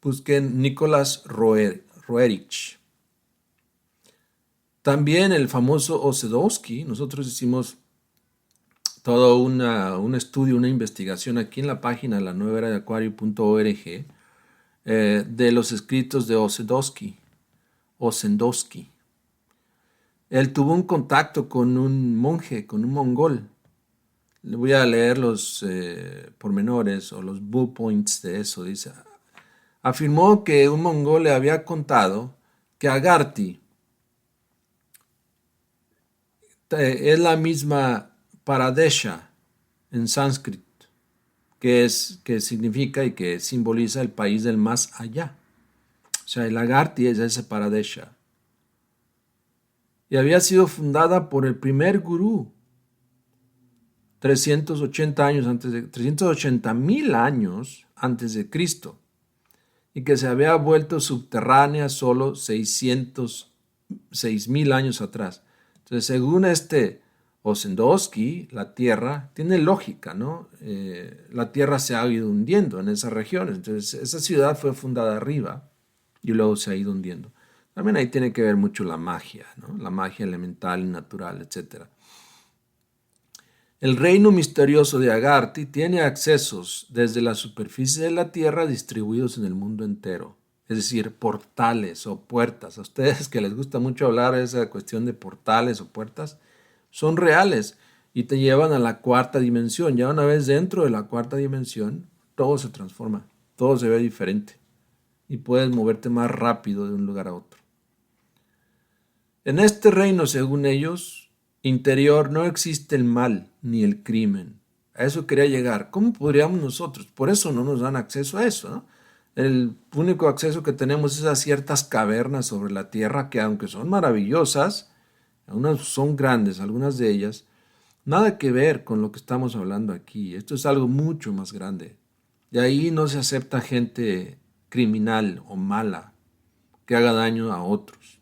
Busquen Nicolás Roerich. También el famoso Ossendowski. Nosotros hicimos todo un estudio, una investigación aquí en la página la nueva era de acuario.org de los escritos de Ossendowski. Él tuvo un contacto con un monje, con un mongol, Le voy a leer los pormenores o los bullet points de eso. Dice, afirmó que un mongol le había contado que Agarthy es la misma Paradesha en sánscrito, que significa y que simboliza el país del más allá. O sea, el Agarthy es ese Paradesha. Y había sido fundada por el primer gurú 380.000 años antes de Cristo, y que se había vuelto subterránea solo 606.000 años atrás. Entonces, según Ossendowski, la Tierra tiene lógica, ¿no? La Tierra se ha ido hundiendo en esas regiones. Entonces, esa ciudad fue fundada arriba y luego se ha ido hundiendo. También ahí tiene que ver mucho la magia, ¿no? La magia elemental y natural, etc. El reino misterioso de Agarthy tiene accesos desde la superficie de la Tierra distribuidos en el mundo entero, es decir, portales o puertas. A ustedes que les gusta mucho hablar de esa cuestión de portales o puertas, son reales y te llevan a la cuarta dimensión. Ya una vez dentro de la cuarta dimensión, todo se transforma, todo se ve diferente y puedes moverte más rápido de un lugar a otro. En este reino, según ellos, interior, no existe el mal ni el crimen. A eso quería llegar. ¿Cómo podríamos nosotros? Por eso no nos dan acceso a eso, ¿no? El único acceso que tenemos es a ciertas cavernas sobre la tierra que, aunque son maravillosas, algunas son grandes, algunas de ellas, nada que ver con lo que estamos hablando aquí. Esto es algo mucho más grande. De ahí no se acepta gente criminal o mala que haga daño a otros.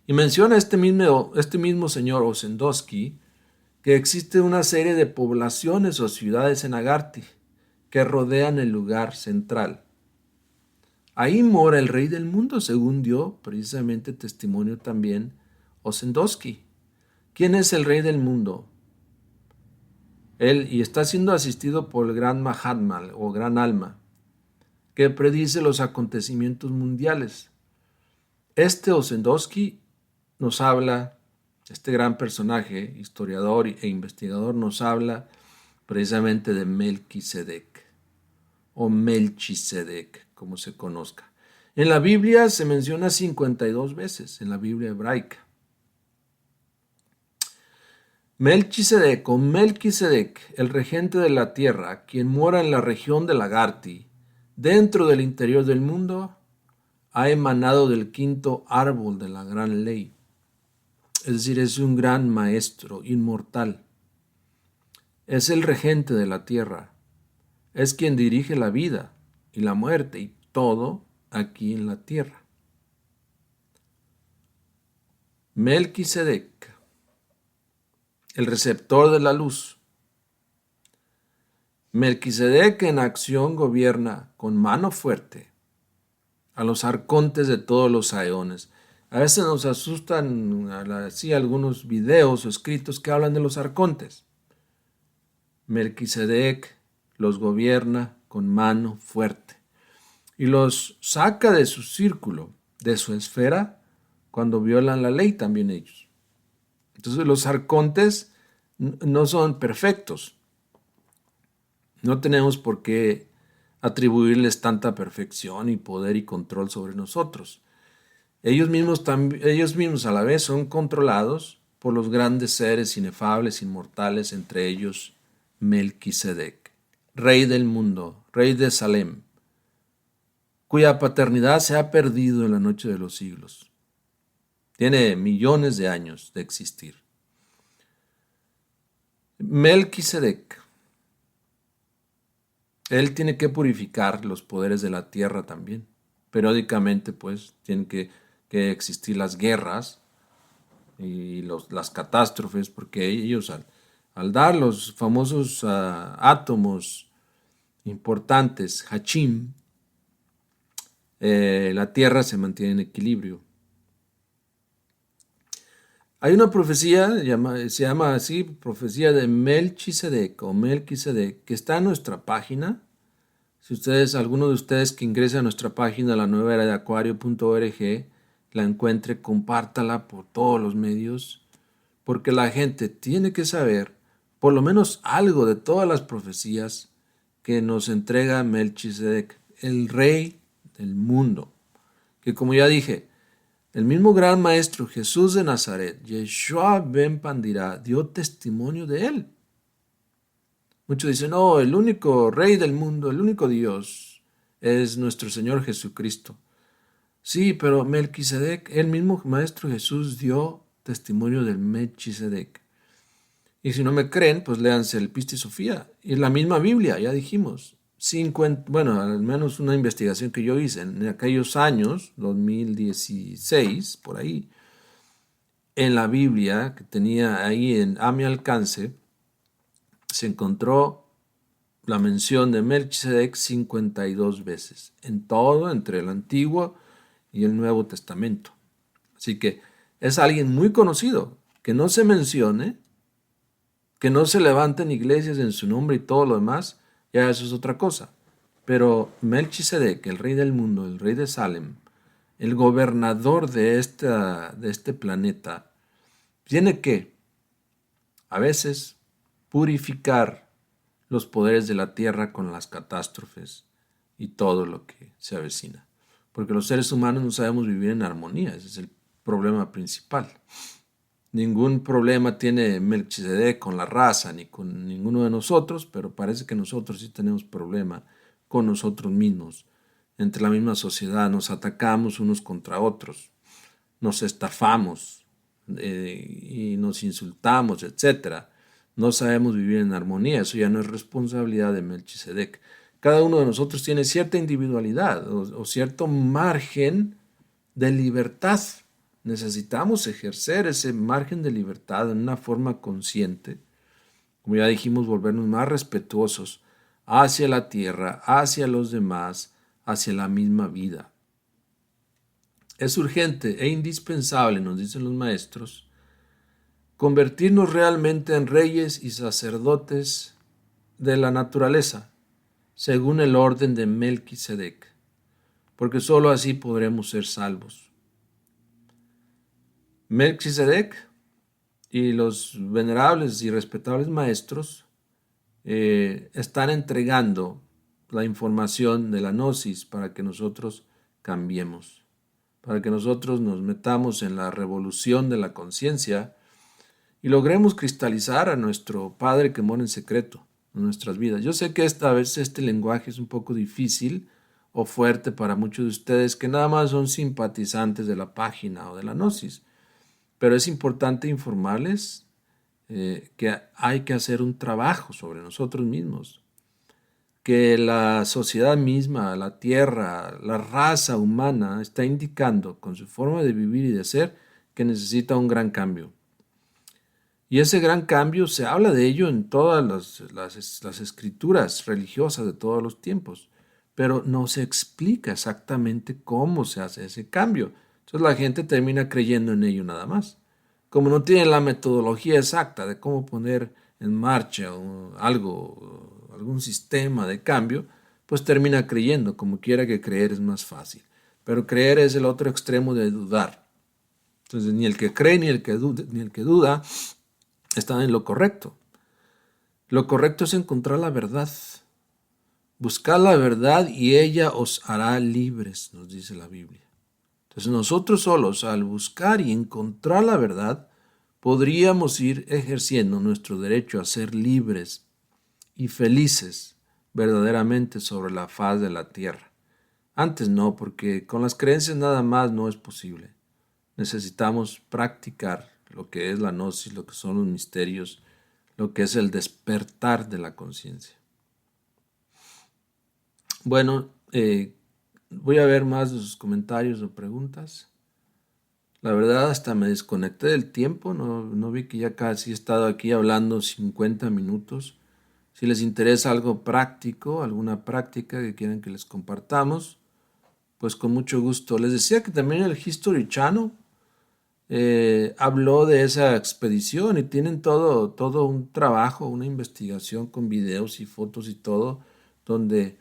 Y menciona este mismo señor Ossendowski que existe una serie de poblaciones o ciudades en Agarthy que rodean el lugar central. Ahí mora el rey del mundo, según dio precisamente testimonio también Ossendowski. ¿Quién es el rey del mundo? Él, y está siendo asistido por el gran Mahatma o gran alma, que predice los acontecimientos mundiales. Este Ossendowski nos habla, este gran personaje, historiador e investigador, nos habla precisamente de Melquisedec, o Melchisedec, como se conozca. En la Biblia se menciona 52 veces, en la Biblia hebraica. Melchisedec o Melquisedec, el regente de la tierra, quien mora en la región de Agarthy, dentro del interior del mundo, ha emanado del quinto árbol de la gran ley. Es decir, es un gran maestro inmortal. Es el regente de la tierra. Es quien dirige la vida y la muerte y todo aquí en la tierra. Melquisedec, el receptor de la luz. Melquisedec en acción gobierna con mano fuerte a los arcontes de todos los aeones. A veces nos asustan así algunos videos o escritos que hablan de los arcontes. Melquisedec los gobierna con mano fuerte y los saca de su círculo, de su esfera, cuando violan la ley también ellos. Entonces los arcontes no son perfectos. No tenemos por qué atribuirles tanta perfección y poder y control sobre nosotros. Ellos mismos a la vez son controlados por los grandes seres inefables, inmortales, entre ellos Melquisedec, rey del mundo, rey de Salem, cuya paternidad se ha perdido en la noche de los siglos. Tiene millones de años de existir. Melquisedec, él tiene que purificar los poderes de la tierra también. Periódicamente, pues, tienen que existir las guerras y las catástrofes, porque ellos al dar los famosos átomos importantes, Hachim, la tierra se mantiene en equilibrio. Hay una profecía, se llama así, profecía de Melchisedec o Melquisedec, que está en nuestra página. Si alguno de ustedes que ingrese a nuestra página, la nueva era de acuario.org, la encuentre, compártala por todos los medios, porque la gente tiene que saber por lo menos algo de todas las profecías que nos entrega Melquisedec, el rey del mundo. Que como ya dije, el mismo gran maestro Jesús de Nazaret, Yeshua ben Pandirá, dio testimonio de él. Muchos dicen, no, el único rey del mundo, el único Dios es nuestro Señor Jesucristo. Sí, pero Melquisedec, el mismo maestro Jesús dio testimonio del Melquisedec. Y si no me creen, pues léanse el Pista y Sofía. Y la misma Biblia, ya dijimos. 50, bueno, al menos una investigación que yo hice en aquellos años, 2016, por ahí, en la Biblia que tenía ahí a mi alcance, se encontró la mención de Melquisedec 52 veces, en todo, entre el Antiguo y el Nuevo Testamento. Así que es alguien muy conocido, que no se mencione, que no se levanten iglesias en su nombre y todo lo demás, ya eso es otra cosa. Pero Melquisedec, el rey del mundo, el rey de Salem, el gobernador de este planeta, tiene que, a veces, purificar los poderes de la tierra con las catástrofes y todo lo que se avecina. Porque los seres humanos no sabemos vivir en armonía, ese es el problema principal. Ningún problema tiene Melquisedec con la raza ni con ninguno de nosotros, pero parece que nosotros sí tenemos problema con nosotros mismos. Entre la misma sociedad nos atacamos unos contra otros, nos estafamos y nos insultamos, etc. No sabemos vivir en armonía, eso ya no es responsabilidad de Melquisedec. Cada uno de nosotros tiene cierta individualidad o cierto margen de libertad. Necesitamos ejercer ese margen de libertad en una forma consciente. Como ya dijimos, volvernos más respetuosos hacia la tierra, hacia los demás, hacia la misma vida. Es urgente e indispensable, nos dicen los maestros, convertirnos realmente en reyes y sacerdotes de la naturaleza, según el orden de Melquisedec, porque sólo así podremos ser salvos. Melquisedec y los venerables y respetables maestros están entregando la información de la gnosis para que nosotros cambiemos, para que nosotros nos metamos en la revolución de la conciencia y logremos cristalizar a nuestro Padre que mora en secreto en nuestras vidas. Yo sé que esta vez este lenguaje es un poco difícil o fuerte para muchos de ustedes que nada más son simpatizantes de la página o de la gnosis, pero es importante informarles que hay que hacer un trabajo sobre nosotros mismos, que la sociedad misma, la tierra, la raza humana está indicando con su forma de vivir y de ser que necesita un gran cambio. Y ese gran cambio se habla de ello en todas las escrituras religiosas de todos los tiempos, pero no se explica exactamente cómo se hace ese cambio. Entonces la gente termina creyendo en ello nada más. Como no tiene la metodología exacta de cómo poner en marcha algún sistema de cambio, pues termina creyendo, como quiera que creer es más fácil. Pero creer es el otro extremo de dudar. Entonces ni el que cree ni el que duda están en lo correcto. Lo correcto es encontrar la verdad. Buscad la verdad y ella os hará libres, nos dice la Biblia. Entonces nosotros solos, al buscar y encontrar la verdad, podríamos ir ejerciendo nuestro derecho a ser libres y felices verdaderamente sobre la faz de la tierra. Antes no, porque con las creencias nada más no es posible. Necesitamos practicar lo que es la gnosis, lo que son los misterios, lo que es el despertar de la conciencia. Bueno, voy a ver más de sus comentarios o preguntas. La verdad hasta me desconecté del tiempo, no vi que ya casi he estado aquí hablando 50 minutos. Si les interesa algo práctico, alguna práctica que quieran que les compartamos, pues con mucho gusto. Les decía que también el History Channel habló de esa expedición y tienen todo un trabajo, una investigación con videos y fotos y todo, donde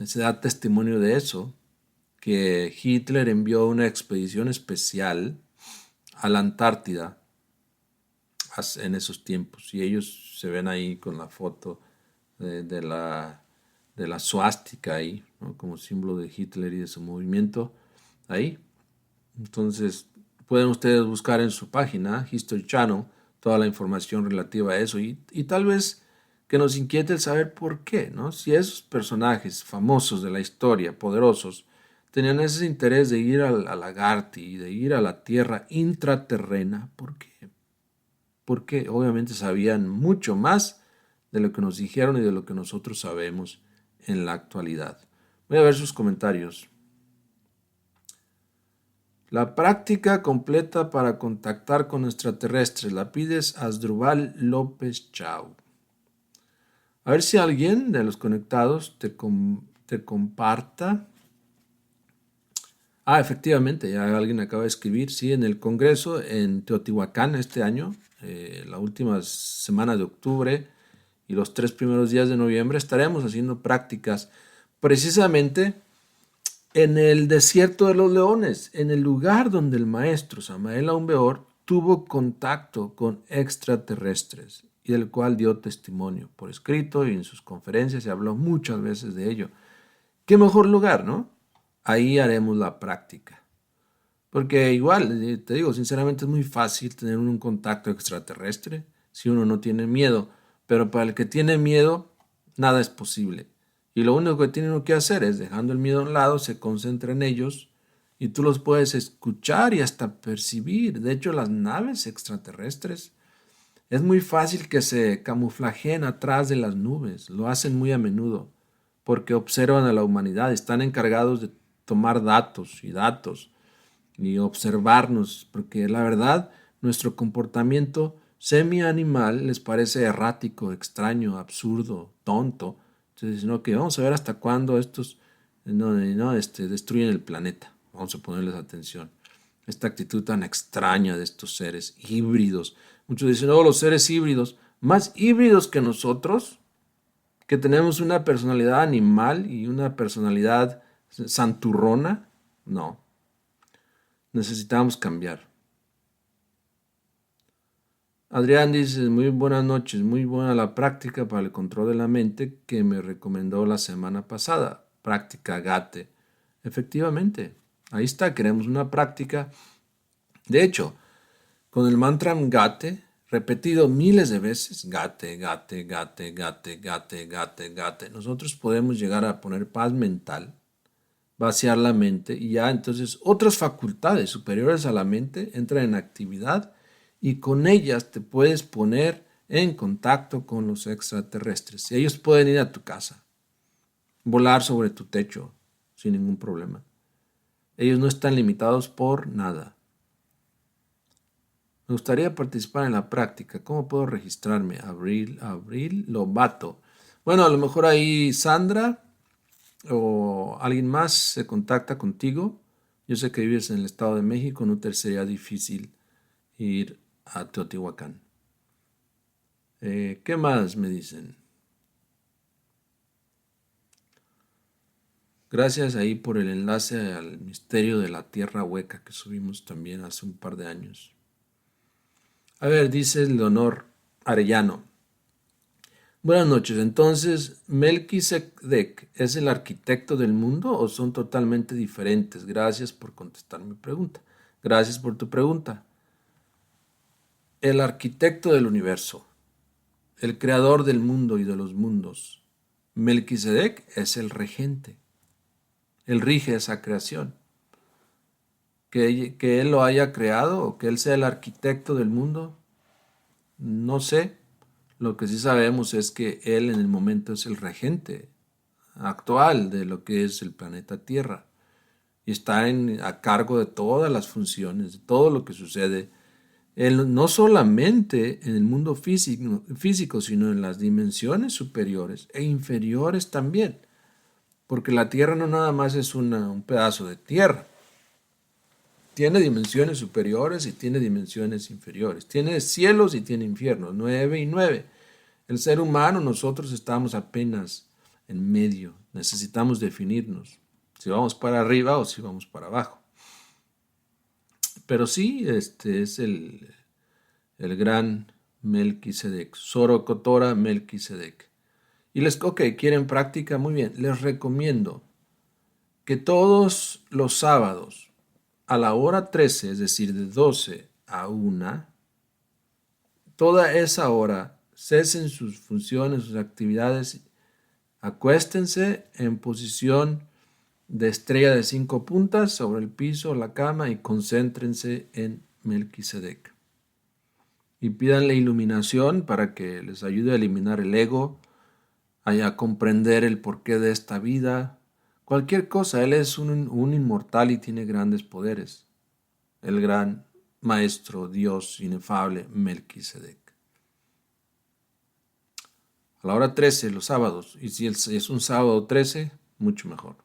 se da testimonio de eso, que Hitler envió una expedición especial a la Antártida en esos tiempos. Y ellos se ven ahí con la foto de la suástica ahí, ¿no? Como símbolo de Hitler y de su movimiento ahí. Entonces, pueden ustedes buscar en su página, History Channel, toda la información relativa a eso y tal vez que nos inquiete el saber por qué, ¿no? Si esos personajes famosos de la historia, poderosos, tenían ese interés de ir a Lagarty y de ir a la tierra intraterrena, ¿por qué? Porque obviamente sabían mucho más de lo que nos dijeron y de lo que nosotros sabemos en la actualidad. Voy a ver sus comentarios. La práctica completa para contactar con extraterrestres. La pides Asdrúbal López Chau. A ver si alguien de los conectados te comparta. Efectivamente, ya alguien acaba de escribir. Sí, en el Congreso en Teotihuacán este año, la última semana de octubre y los 3 primeros días de noviembre, estaremos haciendo prácticas precisamente en el desierto de los leones, en el lugar donde el maestro Samael Aumbeor tuvo contacto con extraterrestres y del cual dio testimonio por escrito y en sus conferencias se habló muchas veces de ello. ¿Qué mejor lugar, no? Ahí haremos la práctica. Porque igual, te digo, sinceramente es muy fácil tener un contacto extraterrestre si uno no tiene miedo, pero para el que tiene miedo, nada es posible. Y lo único que tiene uno que hacer es, dejando el miedo a un lado, se concentra en ellos y tú los puedes escuchar y hasta percibir. De hecho, las naves extraterrestres es muy fácil que se camuflajeen atrás de las nubes. Lo hacen muy a menudo porque observan a la humanidad. Están encargados de tomar datos y datos y observarnos, porque la verdad, nuestro comportamiento semi-animal les parece errático, extraño, absurdo, tonto. Entonces, no, que vamos a ver hasta cuándo estos destruyen el planeta. Vamos a ponerles atención. Esta actitud tan extraña de estos seres híbridos. Muchos dicen, no, los seres híbridos, más híbridos que nosotros, que tenemos una personalidad animal y una personalidad santurrona. No, necesitamos cambiar. Adrián dice, muy buenas noches, muy buena la práctica para el control de la mente que me recomendó la semana pasada. Práctica GATE. Efectivamente, ahí está, queremos una práctica. De hecho, con el mantra GATE, repetido miles de veces, GATE, GATE, GATE, GATE, GATE, GATE, GATE, nosotros podemos llegar a poner paz mental, vaciar la mente y ya entonces otras facultades superiores a la mente entran en actividad y con ellas te puedes poner en contacto con los extraterrestres. Y ellos pueden ir a tu casa, volar sobre tu techo sin ningún problema. Ellos no están limitados por nada. Me gustaría participar en la práctica. ¿Cómo puedo registrarme? Abril Lobato. Bueno, a lo mejor ahí Sandra o alguien más se contacta contigo. Yo sé que vives en el Estado de México, no te sería difícil ir a Teotihuacán. ¿Qué más me dicen? Gracias ahí por el enlace al misterio de la Tierra Hueca que subimos también hace un par de años. A ver, dice Leonor Arellano. Buenas noches. Entonces, ¿Melquisedec es el arquitecto del mundo o son totalmente diferentes? Gracias por contestar mi pregunta. Gracias por tu pregunta. El arquitecto del universo, el creador del mundo y de los mundos. Melquisedec es el regente. Él rige esa creación. Que él lo haya creado o que él sea el arquitecto del mundo, no sé. Lo que sí sabemos es que él en el momento es el regente actual de lo que es el planeta Tierra y está a cargo de todas las funciones, de todo lo que sucede, no solamente en el mundo físico, sino en las dimensiones superiores e inferiores también, porque la Tierra no nada más es un pedazo de tierra, tiene dimensiones superiores y tiene dimensiones inferiores, tiene cielos y tiene infiernos, 9 y 9. El ser humano, nosotros estamos apenas en medio, necesitamos definirnos, si vamos para arriba o si vamos para abajo. Pero sí, este es el gran Melquisedec. Sorocotora Melquisedec. Y quieren práctica, muy bien. Les recomiendo que todos los sábados a la hora 13, es decir, de 12 a 1, toda esa hora cesen sus funciones, sus actividades, acuéstense en posición de estrella de 5 puntas sobre el piso, la cama, y concéntrense en Melquisedec. Y pídanle iluminación para que les ayude a eliminar el ego, a comprender el porqué de esta vida. Cualquier cosa, Él es un inmortal y tiene grandes poderes. El gran maestro, Dios inefable, Melquisedec. A la hora 13, los sábados. Y si es un sábado 13, mucho mejor.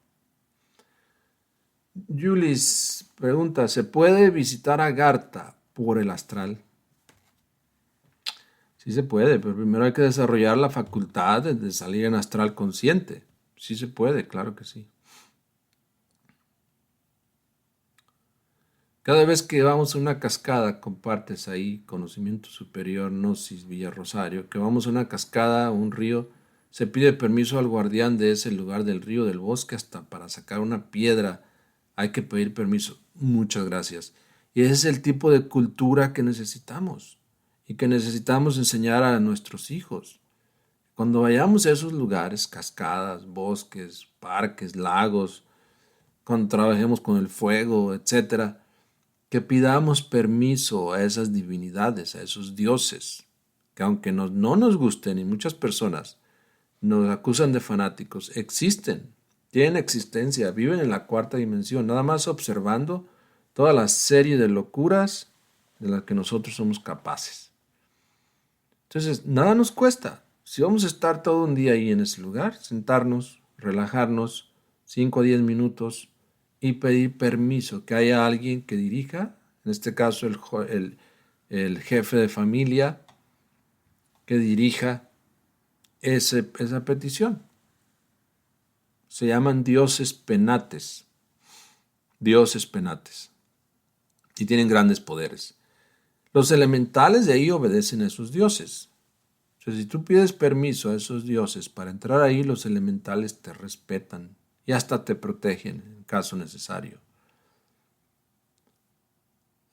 Julis pregunta, ¿se puede visitar a Agartha por el astral? Sí se puede, pero primero hay que desarrollar la facultad de salir en astral consciente. Sí se puede, claro que sí. Cada vez que vamos a una cascada, compartes ahí Conocimiento Superior, Gnosis, Villa Rosario, que vamos a una cascada, un río, se pide permiso al guardián de ese lugar del río, del bosque, hasta para sacar una piedra hay que pedir permiso. Muchas gracias. Y ese es el tipo de cultura que necesitamos y que necesitamos enseñar a nuestros hijos. Cuando vayamos a esos lugares, cascadas, bosques, parques, lagos, cuando trabajemos con el fuego, etcétera, que pidamos permiso a esas divinidades, a esos dioses, que aunque no nos gusten y muchas personas nos acusan de fanáticos, existen, tienen existencia, viven en la cuarta dimensión, nada más observando toda la serie de locuras de las que nosotros somos capaces. Entonces, nada nos cuesta. Si vamos a estar todo un día ahí en ese lugar, sentarnos, relajarnos, 5 a 10 minutos, y pedir permiso, que haya alguien que dirija, en este caso el jefe de familia, que dirija esa petición. Se llaman dioses penates, y tienen grandes poderes. Los elementales de ahí obedecen a esos dioses. Entonces, si tú pides permiso a esos dioses para entrar ahí, los elementales te respetan y hasta te protegen en caso necesario.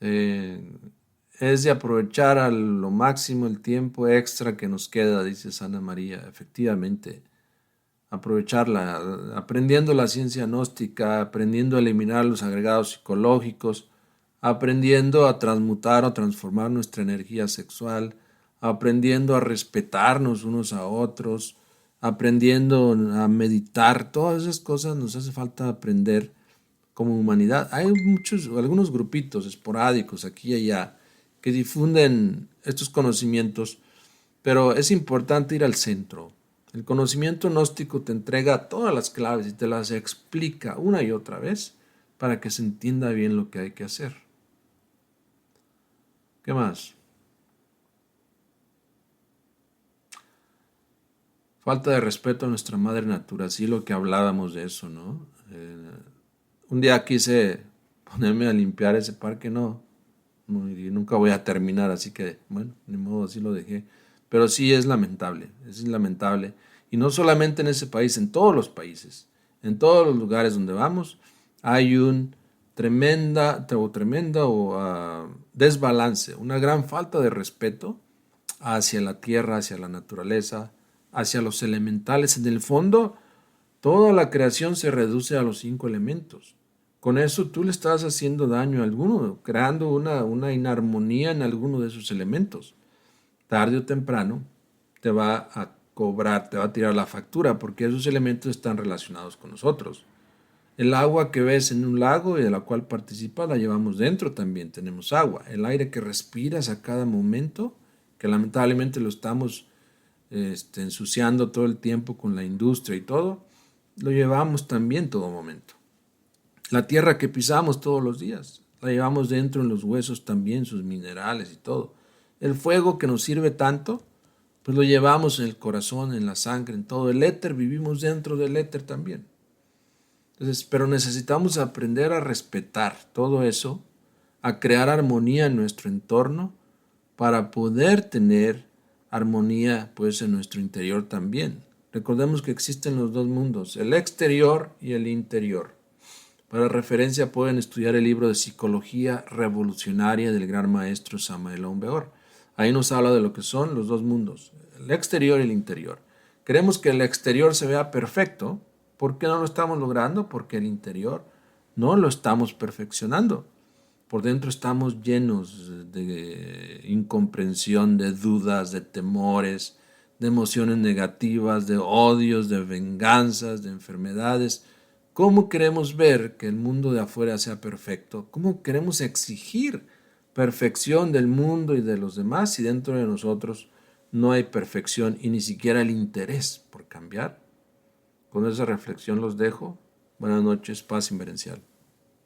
Es de aprovechar a lo máximo el tiempo extra que nos queda, dice Santa María. Efectivamente, aprovecharla, aprendiendo la ciencia gnóstica, aprendiendo a eliminar los agregados psicológicos, aprendiendo a transmutar o transformar nuestra energía sexual, aprendiendo a respetarnos unos a otros, aprendiendo a meditar. Todas esas cosas nos hace falta aprender como humanidad. Hay algunos grupitos esporádicos aquí y allá que difunden estos conocimientos, pero es importante ir al centro. El conocimiento gnóstico te entrega todas las claves y te las explica una y otra vez para que se entienda bien lo que hay que hacer. ¿Qué más? Falta de respeto a nuestra madre natura, sí, lo que hablábamos de eso, ¿no? Un día quise ponerme a limpiar ese parque, y nunca voy a terminar, así que, bueno, ni modo, así lo dejé. Pero sí es lamentable. Y no solamente en ese país, en todos los países, en todos los lugares donde vamos, hay un desbalance, una gran falta de respeto hacia la tierra, hacia la naturaleza, hacia los elementales. En el fondo, toda la creación se reduce a los 5 elementos. Con eso tú le estás haciendo daño a alguno, creando una inarmonía en alguno de esos elementos. Tarde o temprano te va a cobrar, te va a tirar la factura, porque esos elementos están relacionados con nosotros. El agua que ves en un lago y de la cual participas la llevamos dentro también, tenemos agua. El aire que respiras a cada momento, que lamentablemente lo estamos ensuciando todo el tiempo con la industria y todo, lo llevamos también todo momento. La tierra que pisamos todos los días, la llevamos dentro en los huesos también, sus minerales y todo. El fuego que nos sirve tanto, pues lo llevamos en el corazón, en la sangre, en todo. El éter, vivimos dentro del éter también. Entonces, pero necesitamos aprender a respetar todo eso, a crear armonía en nuestro entorno, para poder tener armonía pues en nuestro interior también. Recordemos que existen los dos mundos, el exterior y el interior. Para referencia pueden estudiar el libro de Psicología Revolucionaria del gran maestro Samael Aun Weor. Ahí nos habla de lo que son los dos mundos, el exterior y el interior. Queremos que el exterior se vea perfecto. ¿Por qué no lo estamos logrando? Porque el interior no lo estamos perfeccionando. Por dentro estamos llenos de incomprensión, de dudas, de temores, de emociones negativas, de odios, de venganzas, de enfermedades. ¿Cómo queremos ver que el mundo de afuera sea perfecto? ¿Cómo queremos exigir perfección del mundo y de los demás si dentro de nosotros no hay perfección y ni siquiera el interés por cambiar? Con esa reflexión los dejo. Buenas noches, paz inverencial.